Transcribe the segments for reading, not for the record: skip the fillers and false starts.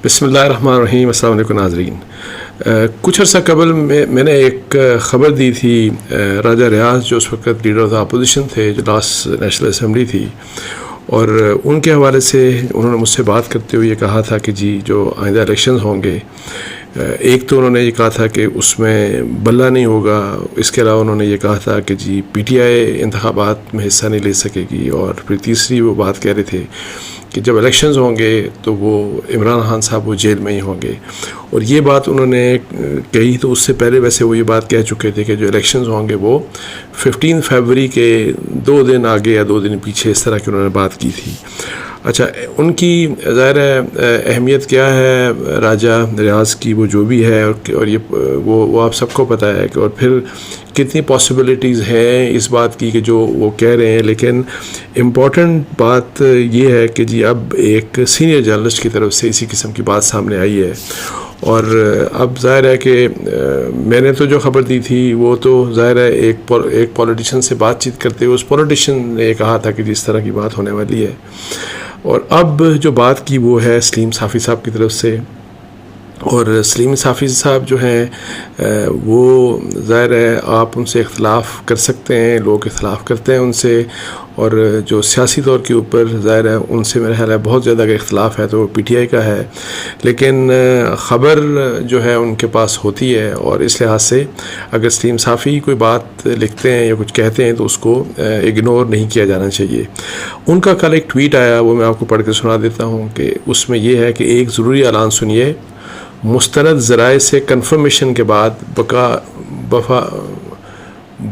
بسم اللہ الرحمن الرحیم. السلام علیکم ناظرین. کچھ عرصہ قبل میں نے ایک خبر دی تھی. راجہ ریاض جو اس وقت لیڈر آف اپوزیشن تھے، جو لاسٹ نیشنل اسمبلی تھی، اور ان کے حوالے سے انہوں نے مجھ سے بات کرتے ہوئے یہ کہا تھا کہ جی جو آئندہ الیکشنز ہوں گے، ایک تو انہوں نے یہ کہا تھا کہ اس میں بلہ نہیں ہوگا، اس کے علاوہ انہوں نے یہ کہا تھا کہ جی پی ٹی آئی انتخابات میں حصہ نہیں لے سکے گی، اور پھر تیسری وہ بات کہہ رہے تھے کہ جب الیکشنز ہوں گے تو وہ عمران خان صاحب وہ جیل میں ہی ہوں گے. اور یہ بات انہوں نے کہی تو اس سے پہلے ویسے وہ یہ بات کہہ چکے تھے کہ جو الیکشنز ہوں گے وہ 15 فروری کے 2 دن آگے یا 2 دن پیچھے، اس طرح کی انہوں نے بات کی تھی. اچھا، ان کی ظاہر اہمیت کیا ہے راجہ ریاض کی، وہ جو بھی ہے، اور یہ وہ آپ سب کو پتہ ہے کہ، اور پھر کتنی پاسبلٹیز ہیں اس بات کی کہ جو وہ کہہ رہے ہیں. لیکن امپورٹنٹ بات یہ ہے کہ جی اب ایک سینئر جرنلسٹ کی طرف سے اسی قسم کی بات سامنے آئی ہے. اور اب ظاہر ہے کہ میں نے تو جو خبر دی تھی وہ تو ظاہر ہے ایک پولیٹیشین سے بات چیت کرتے ہوئے اس پولیٹیشین نے یہ کہا تھا کہ جس طرح کی بات ہونے والی ہے. اور اب جو بات کی وہ ہے سلیم صافی صاحب کی طرف سے. اور سلیم صافی صاحب جو ہیں وہ ظاہر ہے آپ ان سے اختلاف کر سکتے ہیں، لوگ اختلاف کرتے ہیں ان سے، اور جو سیاسی طور کے اوپر ظاہر ہے ان سے میرا خیال ہے بہت زیادہ اگر اختلاف ہے تو وہ پی ٹی آئی کا ہے. لیکن خبر جو ہے ان کے پاس ہوتی ہے، اور اس لحاظ سے اگر سلیم صافی کوئی بات لکھتے ہیں یا کچھ کہتے ہیں تو اس کو اگنور نہیں کیا جانا چاہیے. ان کا کل ایک ٹویٹ آیا، وہ میں آپ کو پڑھ کے سنا دیتا ہوں کہ اس میں یہ ہے کہ ایک ضروری اعلان سنیے. مستند ذرائع سے کنفرمیشن کے بعد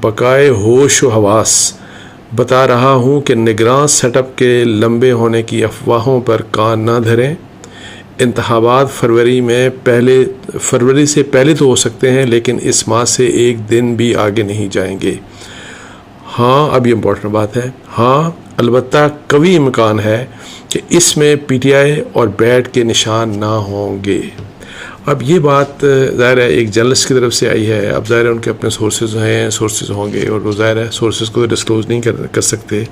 بقائے ہوش و حواس بتا رہا ہوں کہ نگراں سیٹ اپ کے لمبے ہونے کی افواہوں پر کان نہ دھریں. انتخابات فروری سے پہلے تو ہو سکتے ہیں، لیکن اس ماہ سے ایک دن بھی آگے نہیں جائیں گے. ہاں، اب یہ امپورٹنٹ بات ہے. ہاں، البتہ قوی امکان ہے کہ اس میں پی ٹی آئی اور بیٹ کے نشان نہ ہوں گے. اب یہ بات ظاہر ہے ایک جرنلسٹ کی طرف سے آئی ہے. اب ظاہر ہے ان کے اپنے سورسز ہوں گے، اور وہ ظاہر ہے سورسز کو ڈسکلوز نہیں کر سکتے.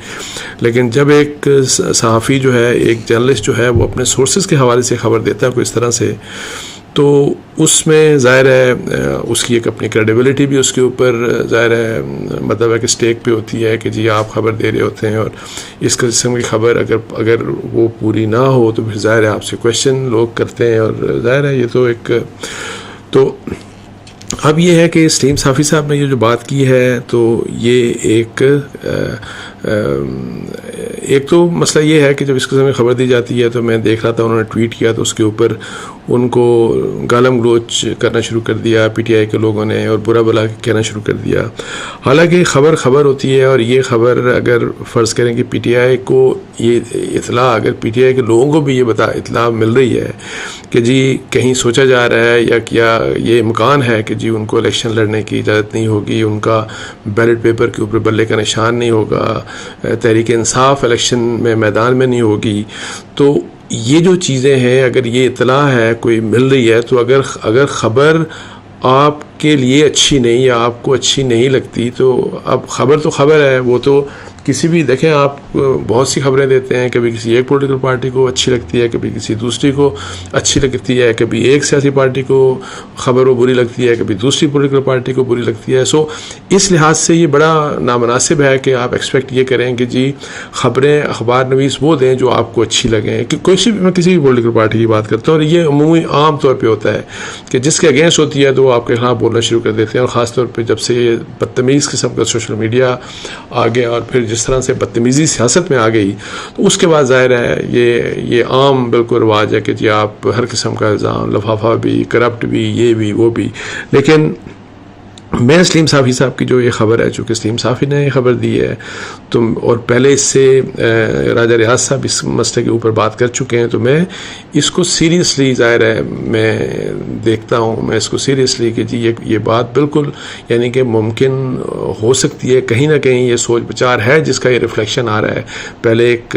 لیکن جب ایک صحافی جو ہے، ایک جرنلسٹ جو ہے، وہ اپنے سورسز کے حوالے سے خبر دیتا ہے کوئی اس طرح سے، تو اس میں ظاہر ہے اس کی ایک اپنی کریڈیبلٹی بھی اس کے اوپر ظاہر ہے مطلب ہے کہ اسٹیک پہ ہوتی ہے کہ جی آپ خبر دے رہے ہوتے ہیں، اور اس قسم کی خبر اگر وہ پوری نہ ہو تو پھر ظاہر ہے آپ سے کویشچن لوگ کرتے ہیں. اور ظاہر ہے یہ تو تو اب یہ ہے کہ سلیم صافی صاحب نے یہ جو بات کی ہے تو یہ ایک تو مسئلہ یہ ہے کہ جب اس قسم میں خبر دی جاتی ہے تو میں دیکھ رہا تھا انہوں نے ٹویٹ کیا تو اس کے اوپر ان کو گالم گلوچ کرنا شروع کر دیا پی ٹی آئی کے لوگوں نے، اور برا بلا کہنا شروع کر دیا. حالانکہ خبر ہوتی ہے، اور یہ خبر اگر فرض کریں کہ پی ٹی آئی کو یہ اطلاع، اگر پی ٹی آئی کے لوگوں کو بھی یہ اطلاع مل رہی ہے کہ جی کہیں سوچا جا رہا ہے یا کیا یہ امکان ہے کہ جی ان کو الیکشن لڑنے کی اجازت نہیں ہوگی، ان کا بیلٹ پیپر کے اوپر بلے کا نشان نہیں ہوگا، تحریک انصاف الیکشن میں میدان میں نہیں ہوگی، تو یہ جو چیزیں ہیں اگر یہ اطلاع ہے کوئی مل رہی ہے تو اگر خبر آپ کے لیے اچھی نہیں یا آپ کو اچھی نہیں لگتی تو اب خبر تو خبر ہے، وہ تو کسی بھی دیکھیں آپ بہت سی خبریں دیتے ہیں، کبھی کسی ایک پولیٹیکل پارٹی کو اچھی لگتی ہے، کبھی کسی دوسری کو اچھی لگتی ہے، کبھی ایک سیاسی پارٹی کو خبر وہ بری لگتی ہے، کبھی دوسری پولیٹیکل پارٹی کو بری لگتی ہے. سو اس لحاظ سے یہ بڑا نامناسب ہے کہ آپ ایکسپیکٹ یہ کریں کہ جی خبریں اخبار نویس وہ دیں جو آپ کو اچھی لگیں. میں کسی بھی پولیٹیکل پارٹی کی بات کرتا ہوں، اور یہ عمومی عام طور پہ ہوتا ہے کہ جس کے اگینسٹ ہوتی ہے تو وہ آپ کے خلاف بولنا شروع کر دیتے ہیں، اور خاص طور پہ جب سے یہ بدتمیز قسم کا سوشل میڈیا آ گیا اور پھر جس طرح سے بدتمیزی سیاست میں آ گئی تو اس کے بعد ظاہر ہے یہ عام بالکل رواج ہے کہ جی آپ ہر قسم کا الزام، لفافہ بھی، کرپٹ بھی، یہ بھی وہ بھی. لیکن میں سلیم صافی صاحب کی جو یہ خبر ہے، چونکہ سلیم صافی نے یہ خبر دی ہے اور پہلے اس سے راجہ ریاض صاحب اس مسئلے کے اوپر بات کر چکے ہیں، تو میں اس کو سیریسلی ظاہر ہے میں دیکھتا ہوں، میں اس کو سیریسلی کہ جی یہ بات بالکل یعنی کہ ممکن ہو سکتی ہے، کہیں نہ کہیں یہ سوچ بچار ہے جس کا یہ ریفلیکشن آ رہا ہے. پہلے ایک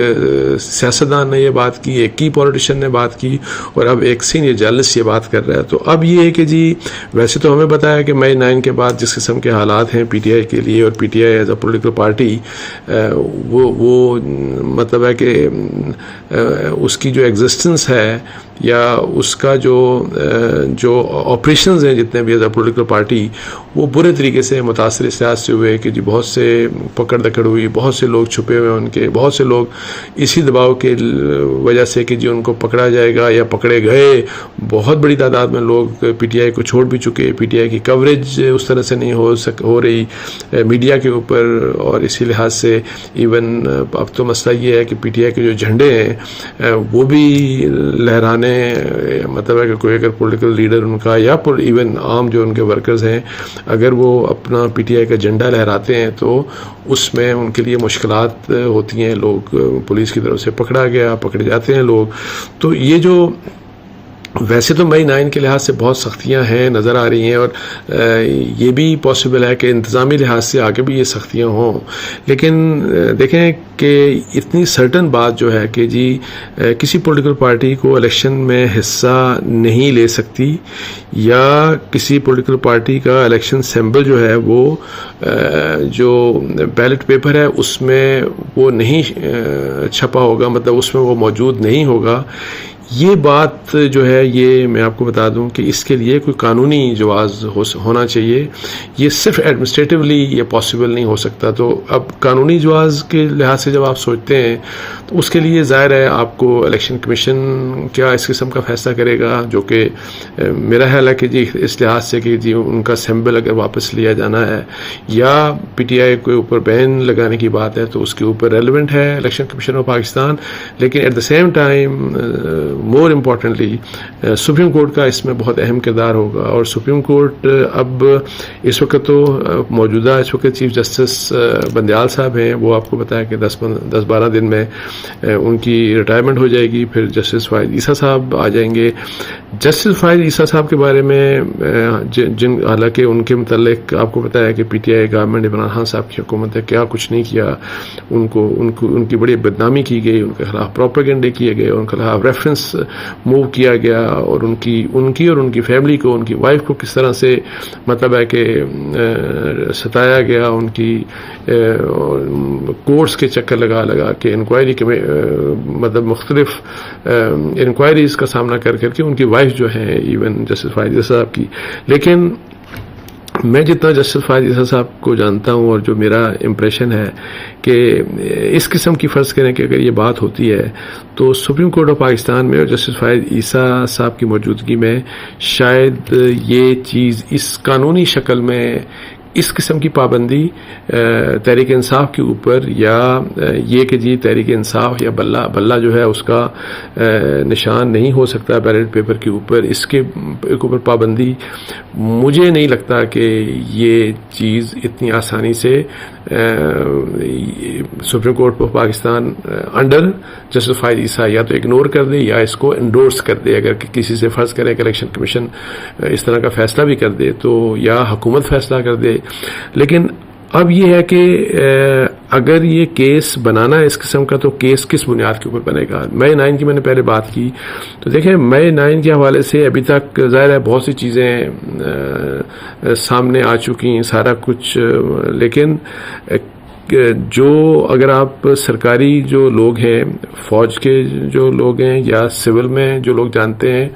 سیاستدان نے یہ بات کی، ایک کی پولیٹیشین نے بات کی، اور اب ایک سینئر جرنلسٹ یہ بات کر رہا ہے. تو اب یہ ہے کہ جی ویسے تو ہمیں بتایا کہ مئی 9 کے بعد حالات جس قسم کے حالات ہیں پی ٹی آئی کے لیے اور P T I as a political party وہ مطلب ہے کہ اس کی جو ایگزسٹنس ہے یا اس کا جو آپریشنز ہیں جتنے بھی ایز اے پولیٹیکل پارٹی وہ برے طریقے سے متاثر اس لحاظ سے ہوئے کہ جی بہت سے پکڑ دکڑ ہوئی, بہت سے لوگ چھپے ہوئے ان کے, بہت سے لوگ اسی دباؤ کی وجہ سے کہ جی ان کو پکڑا جائے گا یا پکڑے گئے, بہت بڑی تعداد میں لوگ پی ٹی آئی کو چھوڑ بھی چکے. پی ٹی آئی کی کوریج اس طرح سے نہیں ہو رہی میڈیا کے اوپر, اور اسی لحاظ سے ایون اب تو مسئلہ یہ ہے کہ پی ٹی آئی کے جو جھنڈے ہیں وہ بھی لہرانے, مطلب ہے کہ کوئی اگر پولیٹیکل لیڈر ان کا یا ایون عام جو ان کے ورکرز ہیں اگر وہ اپنا پی ٹی آئی کا جھنڈا لہراتے ہیں تو اس میں ان کے لیے مشکلات ہوتی ہیں. لوگ پولیس کی طرف سے پکڑا گیا, پکڑے جاتے ہیں لوگ. تو یہ جو ویسے تو مئی 9 کے لحاظ سے بہت سختیاں ہیں نظر آ رہی ہیں, اور یہ بھی پاسبل ہے کہ انتظامی لحاظ سے آگے بھی یہ سختیاں ہوں, لیکن دیکھیں کہ اتنی سرٹن بات جو ہے کہ جی کسی پولیٹیکل پارٹی کو الیکشن میں حصہ نہیں لے سکتی, یا کسی پولیٹیکل پارٹی کا الیکشن سمبل جو ہے وہ جو بیلٹ پیپر ہے اس میں وہ نہیں چھپا ہوگا, مطلب اس میں وہ موجود نہیں ہوگا. یہ بات جو ہے یہ میں آپ کو بتا دوں کہ اس کے لیے کوئی قانونی جواز ہونا چاہیے. یہ صرف ایڈمنسٹریٹولی یہ پاسبل نہیں ہو سکتا. تو اب قانونی جواز کے لحاظ سے جب آپ سوچتے ہیں تو اس کے لیے ظاہر ہے آپ کو الیکشن کمیشن کیا اس قسم کا فیصلہ کرے گا, جو کہ میرا خیال ہے کہ جی اس لحاظ سے کہ جی ان کا سیمبل اگر واپس لیا جانا ہے یا پی ٹی آئی کے اوپر بین لگانے کی بات ہے تو اس کے اوپر ریلیونٹ ہے الیکشن کمیشن آف پاکستان. لیکن at the same time more importantly supreme court کا اس میں بہت اہم کردار ہوگا. اور سپریم کورٹ اب اس وقت تو موجودہ اس وقت چیف جسٹس بندیال صاحب ہیں, وہ آپ کو بتایا کہ 10-12 دن میں ان کی ریٹائرمنٹ ہو جائے گی. پھر جسٹس فائز عیسیٰ صاحب آ جائیں گے. جسٹس فائز عیسیٰ صاحب کے بارے میں حالانکہ ان کے متعلق آپ کو بتایا کہ P T I government Imran Khan صاحب کی حکومت ہے کیا کچھ نہیں کیا, ان کی بڑی بدنامی کی گئی, ان کے خلاف پروپیگنڈے کیے گئے, ان کے خلاف ریفرنس موو کیا گیا, اور ان کی اور ان کی فیملی کو, ان کی وائف کو کس طرح سے مطلب ہے کہ ستایا گیا, ان کی کورٹس کے چکر لگا کے انکوائری کے مطلب مختلف انکوائریز کا سامنا کر کے ان کی وائف جو ہیں ایون جسٹس فائز صاحب کی. لیکن میں جتنا جسٹس فائز عیسیٰ صاحب کو جانتا ہوں اور جو میرا امپریشن ہے کہ اس قسم کی فرض کریں کہ اگر یہ بات ہوتی ہے تو سپریم کورٹ آف پاکستان میں اور جسٹس فائز عیسیٰ صاحب کی موجودگی میں شاید یہ چیز اس قانونی شکل میں اس قسم کی پابندی تحریک انصاف کے اوپر, یا یہ کہ جی تحریک انصاف یا بلہ جو ہے اس کا نشان نہیں ہو سکتا بیلٹ پیپر کے اوپر, اس کے اوپر پابندی مجھے نہیں لگتا کہ یہ چیز اتنی آسانی سے supreme court of Pakistan under justice فائز عیسیٰ یا تو اگنور کر دے یا اس کو انڈورس کر دے. اگر کسی سے فرض کرے کہ الیکشن کمیشن اس طرح کا فیصلہ بھی کر دے تو یا حکومت فیصلہ کر دے. لیکن اب یہ ہے کہ اگر یہ کیس بنانا ہے اس قسم کا تو کیس کس بنیاد کے اوپر بنے گا. مئی 9 کی میں نے پہلے بات کی تو دیکھیں مئی 9 کے حوالے سے ابھی تک ظاہر ہے بہت سی چیزیں سامنے آ چکی ہیں, سارا کچھ, لیکن جو اگر آپ سرکاری جو لوگ ہیں, فوج کے جو لوگ ہیں یا سول میں جو لوگ جانتے ہیں,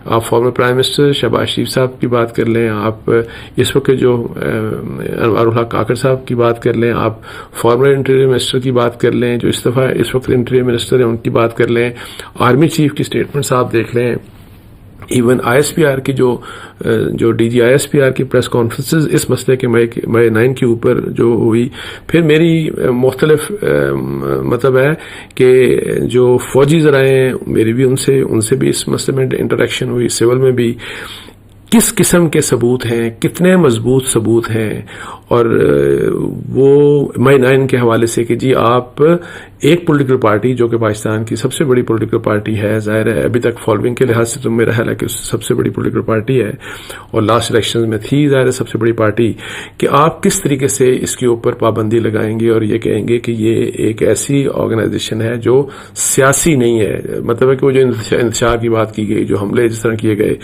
آپ فارمر پرائم منسٹر شہباز شریف صاحب کی بات کر لیں, آپ اس وقت جو انوار الحق کاکڑ صاحب کی بات کر لیں, آپ فارمر انٹیریئر منسٹر کی بات کر لیں جو اس وقت انٹیریئر منسٹر ہیں ان کی بات کر لیں, آرمی چیف کی اسٹیٹمنٹس آپ دیکھ لیں, even I S P R کی جو D G I S P R کی پریس کانفرنسز اس مسئلے کے مئی 9 کے اوپر جو ہوئی. پھر میری مختلف مطلب ہے کہ جو فوجی ذرائع ہیں میری بھی ان سے بھی اس مسئلے میں انٹریکشن ہوئی, سول میں بھی, کس قسم کے ثبوت ہیں, کتنے مضبوط ثبوت ہیں, اور وہ مئی 9 کے حوالے سے کہ جی آپ ایک پولیٹیکل پارٹی جو کہ پاکستان کی سب سے بڑی پولیٹیکل پارٹی ہے، ظاہر ہے ابھی تک فالوئنگ کے لحاظ سے تو میرا خیال ہے کہ سب سے بڑی پولیٹیکل پارٹی ہے اور لاسٹ الیکشن میں تھی ظاہر ہے سب سے بڑی پارٹی، کہ آپ کس طریقے سے اس کے اوپر پابندی لگائیں گے اور یہ کہیں گے کہ یہ ایک ایسی آرگنائزیشن ہے جو سیاسی نہیں ہے، مطلب ہے کہ وہ جو انتشار کی بات کی گئی، جو حملے جس طرح کیے گئے۔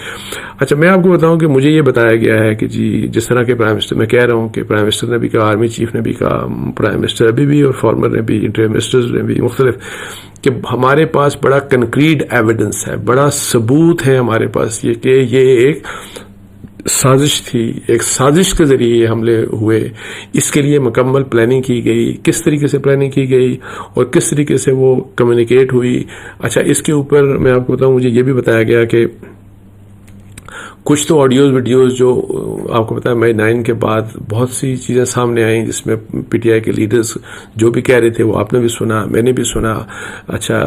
اچھا میں آپ کو بتاؤں کہ مجھے یہ بتایا گیا ہے کہ جی جس طرح کے پرائم منسٹر، میں کہہ رہا ہوں کہ پرائم منسٹر نے بھی کہا، آرمی چیف نے بھی کہا، پرائم منسٹر ابھی بھی اور فارمر نے بھی، انٹریم منسٹرز نے بھی مختلف، کہ ہمارے پاس بڑا کنکریٹ ایویڈنس ہے، بڑا ثبوت ہے ہمارے پاس یہ کہ یہ ایک سازش تھی، ایک سازش کے ذریعے یہ حملے ہوئے، اس کے لیے مکمل پلاننگ کی گئی، کس طریقے سے پلاننگ کی گئی اور کس طریقے سے وہ کمیونیکیٹ ہوئی۔ اچھا اس کے اوپر میں آپ کو بتاؤں، مجھے یہ بھی بتایا گیا کہ کچھ تو آڈیوز ویڈیوز جو آپ کو پتا ہے مئی 9 کے بعد بہت سی چیزیں سامنے آئیں جس میں پی ٹی آئی کے لیڈرز جو بھی کہہ رہے تھے وہ آپ نے بھی سنا، میں نے بھی سنا۔ اچھا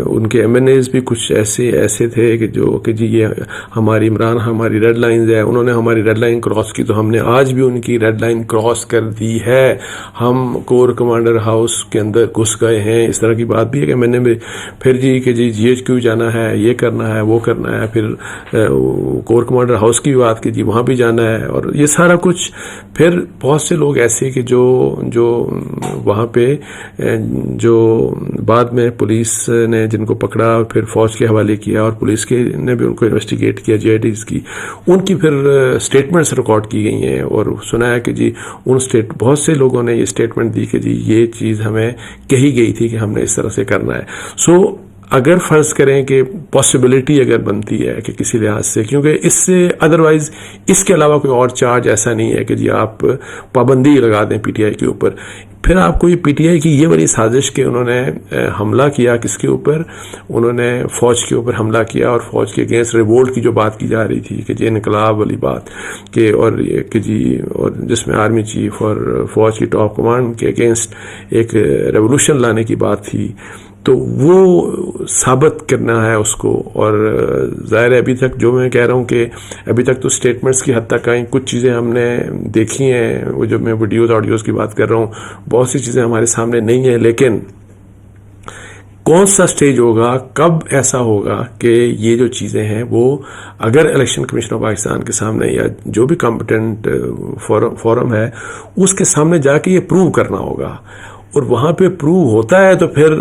ان کے ایم این ایز بھی کچھ ایسے تھے کہ جو کہ جی یہ ہماری عمران ہماری ریڈ لائنز ہے، انہوں نے ہماری ریڈ لائن کراس کی تو ہم نے آج بھی ان کی ریڈ لائن کراس کر دی ہے، ہم کور کمانڈر ہاؤس کے اندر گھس گئے ہیں، اس طرح کی بات بھی ہے کہ میں نے بھی پھر جی کہ جی ایچ کیو جانا ہے، یہ کرنا ہے وہ کرنا ہے، پھر کور کمانڈر ہاؤس کی بات کی جی وہاں بھی جانا ہے، اور یہ سارا کچھ۔ پھر بہت سے لوگ ایسے کہ جو وہاں پہ جو بعد میں پولیس نے جن کو پکڑا پھر فوج کے حوالے کیا اور پولیس کے نے بھی ان کو انویسٹیگیٹ کیا، جی آئی ڈیز کی، ان کی پھر اسٹیٹمنٹس ریکارڈ کی گئی ہیں اور سنا ہے کہ جی بہت سے لوگوں نے یہ اسٹیٹمنٹ دی کہ جی یہ چیز ہمیں کہی گئی تھی کہ ہم نے اس طرح سے کرنا ہے۔ اگر فرض کریں کہ پاسبلٹی اگر بنتی ہے کہ کسی لحاظ سے، کیونکہ اس سے ادروائز اس کے علاوہ کوئی اور چارج ایسا نہیں ہے کہ جی آپ پابندی لگا دیں پی ٹی آئی کے اوپر، پھر آپ کو یہ پی ٹی آئی کی یہ بڑی سازش کہ انہوں نے حملہ کیا کس کے اوپر، انہوں نے فوج کے اوپر حملہ کیا اور فوج کے اگینسٹ ریوولٹ کی جو بات کی جا رہی تھی کہ جی انقلاب والی بات کہ اور یہ کہ جی اور جس میں آرمی چیف اور فوج کی ٹاپ کمانڈ کے اگینسٹ ایک ریولوشن لانے کی بات تھی، تو وہ ثابت کرنا ہے اس کو۔ اور ظاہر ہے ابھی تک جو میں کہہ رہا ہوں کہ ابھی تک تو سٹیٹمنٹس کی حد تک آئیں، کچھ چیزیں ہم نے دیکھی ہیں، وہ جو میں ویڈیوز آڈیوز کی بات کر رہا ہوں بہت سی چیزیں ہمارے سامنے نہیں ہیں، لیکن کون سا سٹیج ہوگا، کب ایسا ہوگا کہ یہ جو چیزیں ہیں وہ اگر الیکشن کمیشن آف پاکستان کے سامنے یا جو بھی کمپٹنٹ فورم ہے اس کے سامنے جا کے یہ پروو کرنا ہوگا، اور وہاں پہ پروو ہوتا ہے تو پھر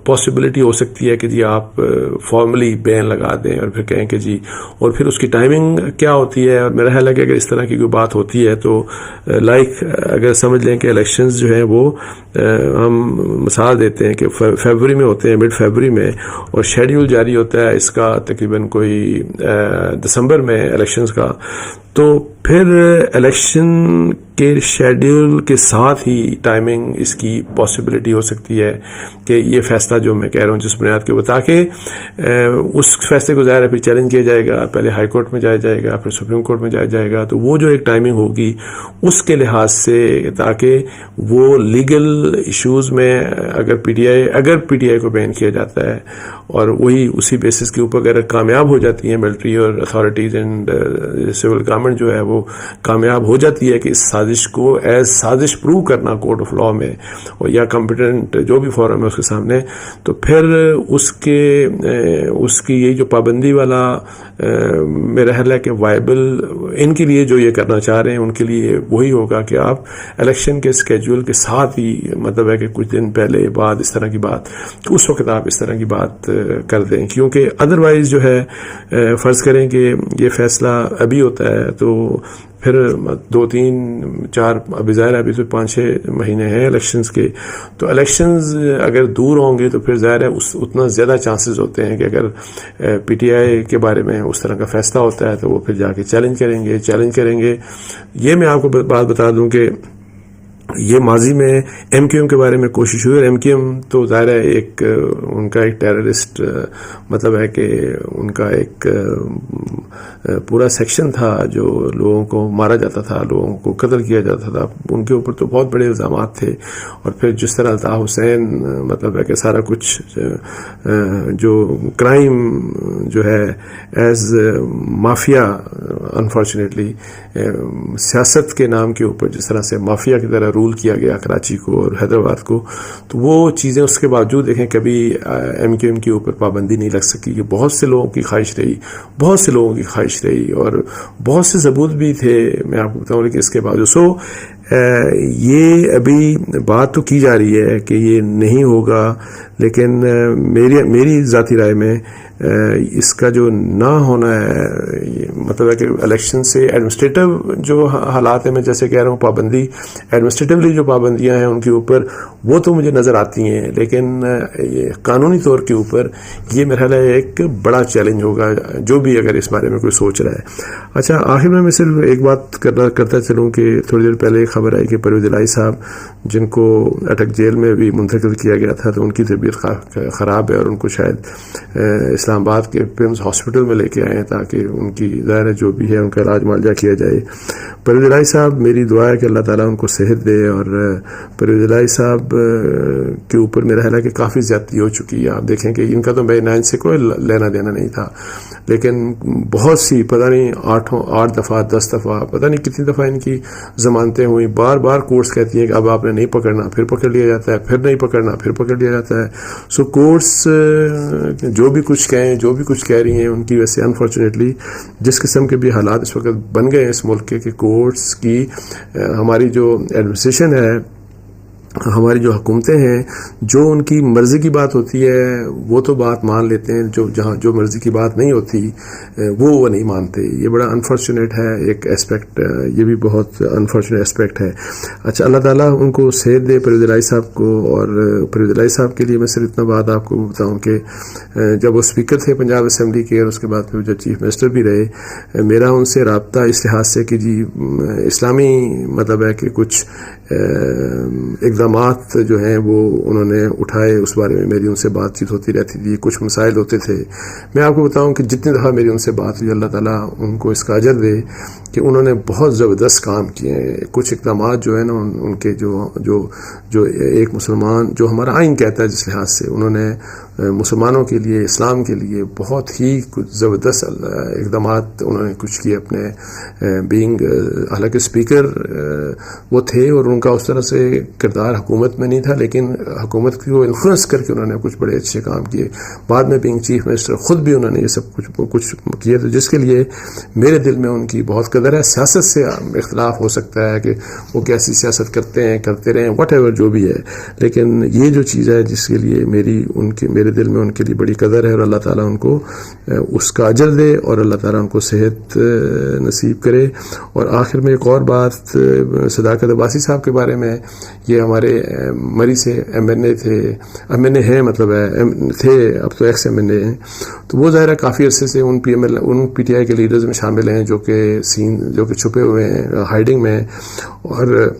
پاسبلٹی ہو سکتی ہے کہ جی آپ فارملی بین لگا دیں اور پھر کہیں کہ جی، اور پھر اس کی ٹائمنگ کیا ہوتی ہے۔ اور میرا خیال ہے کہ اگر اس طرح کی کوئی بات ہوتی ہے تو لائک اگر سمجھ لیں کہ الیکشنز جو ہیں وہ ہم مثال دیتے ہیں کہ فیبروری میں ہوتے ہیں، مڈ فیبروری میں، اور شیڈیول جاری ہوتا ہے اس کا تقریباً کوئی دسمبر میں الیکشنز کا، تو پھر الیکشن کے شیڈیول کے ساتھ ہی ٹائمنگ اس کی پاسبلٹی ہو سکتی ہے کہ یہ فیصلہ جو میں کہہ رہا ہوں جس بنیاد کے اوپر، تاکہ اس فیصلے کو ظاہر ہے پھر چیلنج کیا جائے گا، پہلے ہائی کورٹ میں جایا جائے گا، پھر سپریم کورٹ میں جایا جائے گا، تو وہ جو ایک ٹائمنگ ہوگی اس کے لحاظ سے، تاکہ وہ لیگل ایشوز میں اگر پی ٹی آئی کو بین کیا جاتا ہے اور وہی اسی بیسس کے اوپر اگر کامیاب ہو جاتی ہیں ملٹری اور اتھارٹیز اینڈ سول گورنمنٹ جو ہے وہ کامیاب ہو جاتی ہے کہ اس سازش کو ایز سازش پروو کرنا کورٹ آف لا میں اور یا کمپیٹنٹ جو بھی فورم ہے اس کے سامنے، تو پھر اس کی یہ جو پابندی والا میرا خیال ہے کہ وائبل ان کے لیے جو یہ کرنا چاہ رہے ہیں ان کے لیے وہی ہوگا کہ آپ الیکشن کے اسکیجول کے ساتھ ہی، مطلب ہے کہ کچھ دن پہلے بعد اس طرح کی بات، اس وقت آپ اس طرح کی بات کر دیں، کیونکہ ادروائز جو ہے فرض کریں کہ یہ فیصلہ ابھی ہوتا ہے تو پھر 2 3 4 ابھی ظاہر ہے ابھی تو 5-6 مہینے ہیں الیکشنز کے، تو الیکشنز اگر دور ہوں گے تو پھر ظاہر ہے اتنا زیادہ چانسز ہوتے ہیں کہ اگر پی ٹی آئی کے بارے میں اس طرح کا فیصلہ ہوتا ہے تو وہ پھر جا کے چیلنج کریں گے۔ یہ میں آپ کو بات بتا دوں کہ یہ ماضی میں ایم کیو ایم کے بارے میں کوشش ہوئی، اور ایم کیو ایم تو ظاہر ہے ان کا ایک ٹیررسٹ، مطلب ہے کہ ان کا ایک پورا سیکشن تھا جو لوگوں کو مارا جاتا تھا, لوگوں کو قتل کیا جاتا تھا, ان کے اوپر تو بہت بڑے الزامات تھے. اور پھر جس طرح الطاف حسین مطلب ہے کہ سارا کچھ جو کرائم جو ہے ایز مافیا انفارچونیٹلی سیاست کے نام کے اوپر جس طرح سے مافیا کی طرح رول کیا گیا کراچی کو اور حیدرآباد کو, تو وہ چیزیں اس کے باوجود دیکھیں کبھی ایم کیو ایم کے اوپر پابندی نہیں لگ سکی. کہ بہت سے لوگوں کی خواہش رہی, بہت سے لوگوں کی خواہش رہی اور بہت سے ثبوت بھی تھے میں آپ کو بتاؤں, لیکن اس کے باوجود یہ ابھی بات تو کی جا رہی ہے کہ یہ نہیں ہوگا, لیکن میری ذاتی رائے میں اس کا جو نہ ہونا ہے مطلب ہے کہ الیکشن سے ایڈمنسٹریٹو جو حالات ہیں, میں جیسے کہہ رہا ہوں پابندی ایڈمنسٹریٹولی جو پابندیاں ہیں ان کے اوپر وہ تو مجھے نظر آتی ہیں, لیکن قانونی طور کے اوپر یہ میرا خیال ہے ایک بڑا چیلنج ہوگا جو بھی اگر اس بارے میں کوئی سوچ رہا ہے. اچھا آخر میں صرف ایک بات کرتا چلوں کہ تھوڑی دیر پہلے خبر آئی کہ پرویز الہی صاحب جن کو اٹک جیل میں بھی منتقل کیا گیا تھا تو ان کی طبیعت خراب ہے اور ان کو شاید اسلام آباد کے پیمز ہاسپٹل میں لے کے آئے ہیں تاکہ ان کی ظاہر جو بھی ہے ان کا علاج معالجہ کیا جائے. پرویز الہی صاحب میری دعا ہے کہ اللہ تعالیٰ ان کو صحت دے, اور پرویز الہی صاحب کے اوپر میرا خیال ہے کہ کافی زیادتی ہو چکی ہے. آپ دیکھیں کہ ان کا تو بے نائن سے کوئی لینا دینا نہیں تھا, لیکن بہت سی پتہ نہیں 8 دفعہ 10 دفعہ پتہ نہیں کتنی دفعہ ان کی ضمانتیں ہوئی, بار بار کورٹس کہتی ہیں کہ اب آپ نے نہیں پکڑنا, پھر پکڑ لیا جاتا ہے, پھر نہیں پکڑنا, پھر پکڑ لیا جاتا ہے. سو کورٹس جو بھی کچھ کہیں, جو بھی کچھ کہہ رہی ہیں ان کی وجہ سے انفارچونیٹلی جس قسم کے بھی حالات اس وقت بن گئے ہیں اس ملک کے کہ کورٹس کی ہماری جو ایڈمنسٹریشن ہے, ہماری جو حکومتیں ہیں, جو ان کی مرضی کی بات ہوتی ہے وہ تو بات مان لیتے ہیں, جہاں جو مرضی کی بات نہیں ہوتی وہ نہیں مانتے. یہ بڑا انفارچونیٹ ہے ایک اسپیکٹ, یہ بھی بہت انفارچونیٹ اسپیکٹ ہے. اچھا اللہ تعالیٰ ان کو صحت دے پرویز الہی صاحب کو. اور پرویز الہی صاحب کے لیے میں صرف اتنا بات آپ کو بتاؤں کہ جب وہ اسپیکر تھے پنجاب اسمبلی کے اور اس کے بعد پھر جب چیف منسٹر بھی رہے, میرا ان سے رابطہ اس لحاظ سے کہ جی اسلامی مطلب ہے کہ کچھ اقدامات جو ہیں وہ انہوں نے اٹھائے, اس بارے میں میری ان سے بات چیت ہوتی رہتی تھی, کچھ مسائل ہوتے تھے. میں آپ کو بتاؤں کہ جتنی دفعہ میری ان سے بات ہوئی اللہ تعالیٰ ان کو اس کا اجر دے کہ انہوں نے بہت زبردست کام کیے ہیں. کچھ اقدامات جو ہیں نا ان کے جو ایک مسلمان جو ہمارا آئین کہتا ہے جس لحاظ سے انہوں نے مسلمانوں کے لیے اسلام کے لیے بہت ہی کچھ زبردست اقدامات انہوں نے کچھ کیے اپنے بینگ, حالانکہ اسپیکر وہ تھے اور ان کا اس طرح سے کردار حکومت میں نہیں تھا, لیکن حکومت کو انفلوئنس کر کے انہوں نے کچھ بڑے اچھے کام کیے. بعد میں بینگ چیف منسٹر خود بھی انہوں نے یہ سب کچھ کیے, تو جس کے لیے میرے دل میں ان کی بہت قدر ہے. سیاست سے اختلاف ہو سکتا ہے کہ وہ کیسی سیاست کرتے ہیں, کرتے رہیں, واٹ ایور جو بھی ہے, لیکن یہ جو چیز ہے جس کے لیے میرے دل میں ان کے لیے بڑی قدر ہے, اور اللہ تعالیٰ ان کو اس کا اجر دے اور اللہ تعالیٰ ان کو صحت نصیب کرے. اور آخر میں ایک اور بات صداقت عباسی صاحب کے بارے میں, یہ ہمارے مری سے ایم این اے ہیں, مطلب تھے, اب تو ایکس ایم این اے ہیں, تو وہ ظاہر ہے کافی عرصے سے ان پی ٹی آئی کے لیڈرز میں شامل ہیں جو کہ چھپے ہوئے ہیں, ہائیڈنگ میں. اور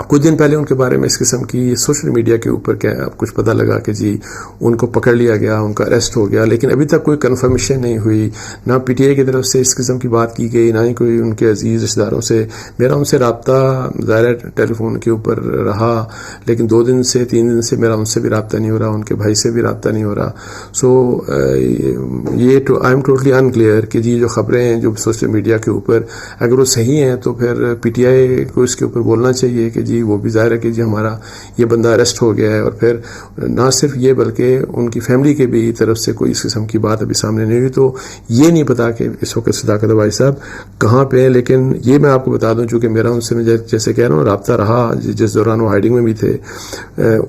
کچھ دن پہلے ان کے بارے میں اس قسم کی سوشل میڈیا کے اوپر کیا کچھ پتہ لگا کہ جی ان کو پکڑ لیا گیا, ان کا اریسٹ ہو گیا, لیکن ابھی تک کوئی کنفرمیشن نہیں ہوئی, نہ پی ٹی آئی کی طرف سے اس قسم کی بات کی گئی, نہ ہی کوئی ان کے عزیز رشتہ داروں سے. میرا ان سے رابطہ ظاہر ٹیلی فون کے اوپر رہا, لیکن 2 دن سے 3 دن سے میرا ان سے بھی رابطہ نہیں ہو رہا, ان کے بھائی سے بھی رابطہ نہیں ہو رہا. سو یہ آئی ایم ٹوٹلی انکلیئر کہ جی جو خبریں ہیں جو سوشل میڈیا کے اوپر اگر وہ صحیح ہیں تو پھر پی ٹی آئی کو اس کے اوپر بولنا چاہیے کہ جی وہ بھی ظاہر ہے کہ جی ہمارا یہ بندہ اریسٹ ہو گیا ہے. اور پھر نہ صرف یہ بلکہ ان کی فیملی کے بھی طرف سے کوئی اس قسم کی بات ابھی سامنے نہیں ہوئی, تو یہ نہیں پتا کہ اس وقت صداقت عباسی صاحب کہاں پہ ہیں. لیکن یہ میں آپ کو بتا دوں چونکہ میرا ان سے جیسے کہہ رہا ہوں رابطہ رہا جس دوران وہ ہائیڈنگ میں بھی تھے,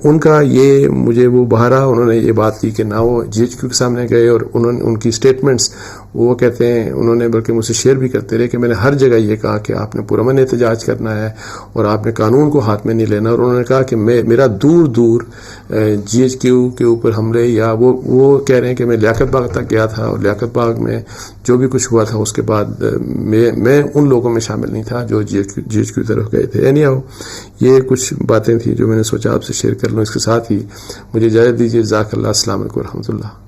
ان کا یہ مجھے وہ بہارا, انہوں نے یہ بات کی کہ نہ وہ جی ایچ کیو کے سامنے گئے, اور ان کی اسٹیٹمنٹس وہ کہتے ہیں انہوں نے بلکہ مجھ سے شیئر بھی کرتے رہے کہ میں نے ہر جگہ یہ کہا کہ آپ نے پرامن احتجاج کرنا ہے اور آپ نے قانون کو ہاتھ میں نہیں لینا. اور انہوں نے کہا کہ میرا دور جی ایچ کیو کے اوپر حملے, یا وہ کہہ رہے ہیں کہ میں لیاقت باغ تک گیا تھا اور لیاقت باغ میں جو بھی کچھ ہوا تھا اس کے بعد میں ان لوگوں میں شامل نہیں تھا جو جی ایچ کیو طرف گئے تھے. یہ کچھ باتیں تھیں جو میں نے سوچا آپ سے شیئر کر لوں. اس کے ساتھ ہی مجھے اجازت دیجیے. جزاک اللہ. السلام علیکم و رحمۃ اللہ.